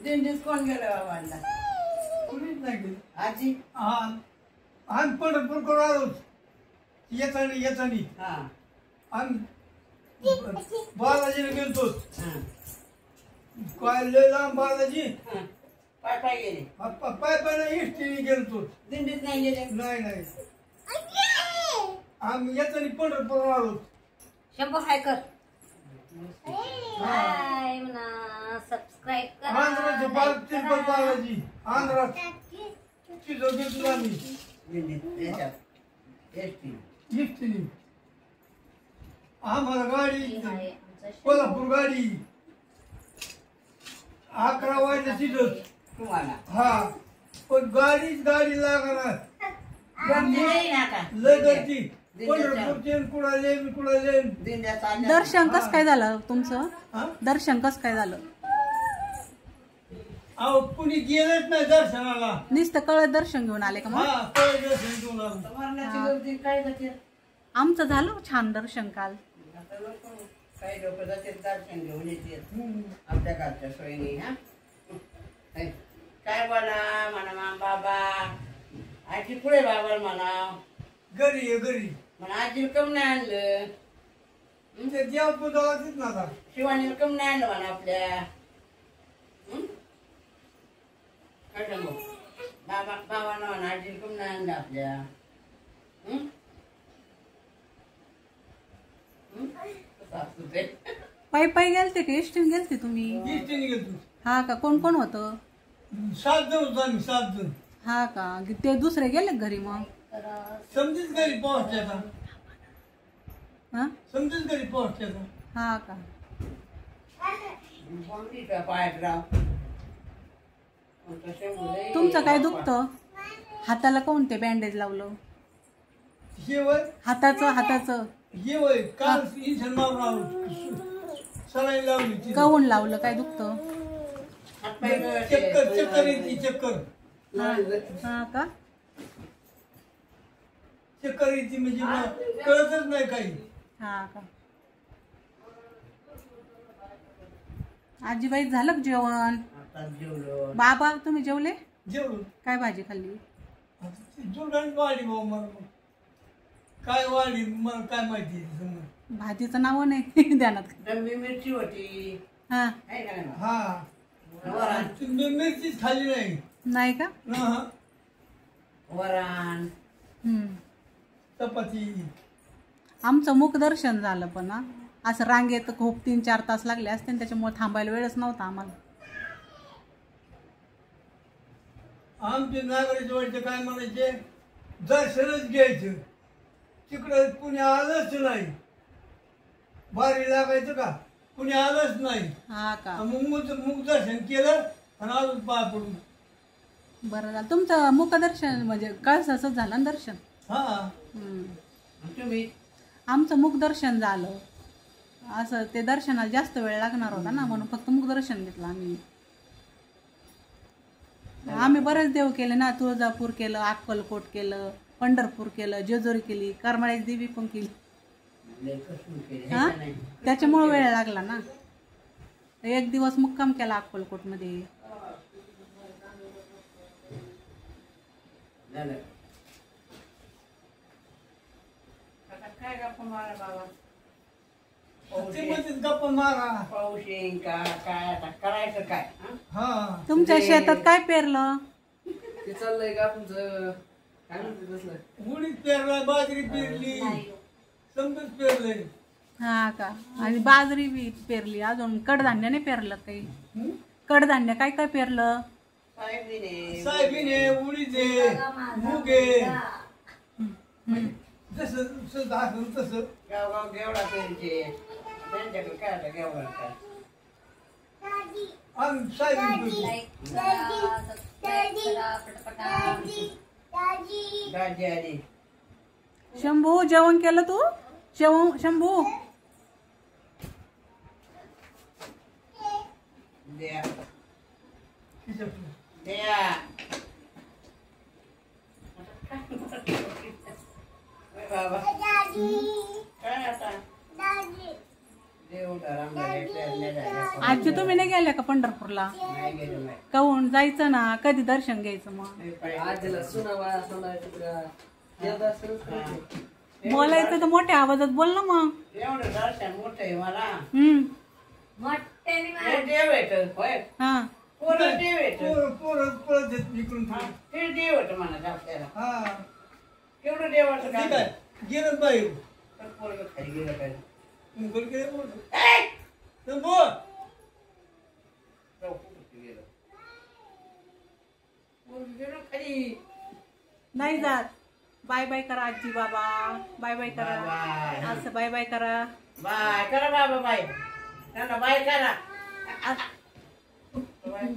दिंडीत कोण गेलं बाबांना? कुणीच नाही गेलं. आजी? हा आम्ही पंढरपूर करून आलोच येतानी हा आम्ही बालाजीला गेलतो. हा काय लय लांब बालाजी. हा. पाय पाय गेले? पाय इष्टीने गेलतो. दिंडीत नाही गेले? नाही आम्ही येतानी पंढरपूर आलो. शंभू हाय कर. हाय म्हणा, सबस्क्राइब करा. आंध्राचं बालाजी आंध्रात तिथं गेलतो आम्ही दिंडीत याच्यात इष्टीने. आम्हाला गाडी हे आहे आमचा शंभू. कोल्हापूर गाडी 11 वाजता तिथं. तुम्हाला हा पण गाडी लागणार. नाही ना आता. लय गर्दी पंढरपूरचे कुडाले दिंड्याचा दर्शन कसं काय झालं तुमचं? हा? दर्शन कसं काय झालं? अहो कुणी गेलंच नाही दर्शनाला. नुसतं कळत दर्शन घेऊन आले का मग? हा कळ दर्शन घेऊन आलो. मरणाची गर्दी काय जाते? आमचं झालं छान दर्शन काल. आता लोक काही लोक जाते दर्शन घेऊन येते आपल्या गावच्या सोयीने. हा काय बोला म्हणा बाबा आजी पुढे बाबा म्हणा घरी म्हणा आजी कम नाही आणलं. ते देव पुजाला देत ना आता. शिवानी कम नाही आणलं म्हणा आपल्या. काय सांगू बाबांना म्हणा आजी कम नाही आणलं आपल्या. पायी गेलते का एसटीने गेलते तुम्ही? इष्टीने गेलतो. हा का? कोण कोण होतं? 7 जण होतो आम्ही 7 जण. हा का? ते दुसरे गेले घरी मग? समजीच घरी पोहोचल्याचा. हा समजीच घरी पोहोचल्याचा. हा का? पायात राव तुमचं काय दुखतं? हाताला कोण ते बँडेज लावलं? हे वय हाताचं हे वय काल इंजेक्शन मारून आलो. सलाईन लावली तिथे. कवून लावलं? काय दुखतं? चक्कर येते चक्कर. हा का? चक्कर येते म्हणजे मला कळतच नाही काही. हा का? आजीबाई झालं का जेवण? जेवलो. बाबा तुम्ही जेवले? जेवलो. काय भाजी खाल्ली? जुगान वाढी भाऊ मला काय वाढी मला काय माहिती. भाजीचं नाव नाही ध्यानात. डब्बी मिरची होती. हा आहे का नाही? हा तुम्ही मिरचीच खाल्ली नाही. नाही का? हा वरण चपाती. आमचं मुखदर्शन झालं पण ना असं रांगेत खूप 3-4 तास लागले असते त्याच्यामुळे थांबायला वेळच नव्हता आम्हाला. आमचे नागरिक वाटते काय म्हणायचे दर्शनच घ्यायचं. तिकडं कुणी आलंच नाही. बारी लागायचं का कुणी आलंच नाही. हा का? मग मुख दर्शन केलं आणि अजून पाय पडून. बरं झालं तुमचं मुखदर्शन म्हणजे कळसाच झालं ना दर्शन. हा तुम्ही आमचं मुखदर्शन झालं. असं ते दर्शनाला जास्त वेळ लागणार होता ना म्हणून फक्त मुखदर्शन घेतलं आम्ही. आम्ही बरेच देव केले ना. तुळजापूर केलं, अक्कलकोट केलं, पंढरपूर केलं, जेजुरी केली, करमाळ्याची देवी पण केली. हा त्याच्यामुळे वेळ लागला ना. 1 दिवस मुक्काम केला अक्कलकोट मध्ये. काय गप्पा मारा बाबा? ते म्हणतात गप्पा मारा. पाऊस येईन का काय आता करायचं काय? हा तुमच्या शेतात काय पेरलं? ते चाललंय का तुमचं काय म्हणते तसलं? उडीद पेरला, बाजरी पेरली, समजच पेरलंय. हा का? आणि बाजरी बी पेरली. अजून कडधान्य नाही पेरलं काही? कडधान्य काय काय पेरलं? साहेबीने सोयाबीन आहे, उडीद आहे, मूग आहे. जसं दाखवलं तसं गावगाव गेवडा पेरते. त्यांच्याकडे काय आता गेवडा काय? आम्ही सोयाबीन पेरतो. लाईक करा, सबस्क्राईब करा पटपटा. दाजी आली. शंभू जेवण केलं तू? शंभू द्या खिशातून. द्या. बाबा काय आता देव धरा आजी तुम्ही नाही गेल्या का पंढरपूरला? नाही गेलो नाही. काहून जायचं ना, कधी दर्शन घ्यायचं मग? हे पाय- आजीला सुनावा सोनायचं तुला येत असेल हा. बोलायचं तर मोठ्या आवाजात बोल ना मग. एवढं दर्शन मोठं आहे मला. मोठ्याने हे देव येतं, होय. हा पोरं देव येतं. पोरं देत इकडून हा, तिकडून. ते देव होतं म्हणा आपल्याला. हा केवढं देवाचं ठीक काम. आहे गेलं बाई तर पोरगं खाली गेलं पाहिजे. मुघल गेले बोल ए! बोल जाऊ, कुठं गेलं? पोरगं गेलं खाली. नाही जात. बाय बाय करा आजी बाबा, बाय बाय करा. बाय. असं बाय बाय करा. बाय करा बाबा बाय. त्यांना बाय करा. बाय.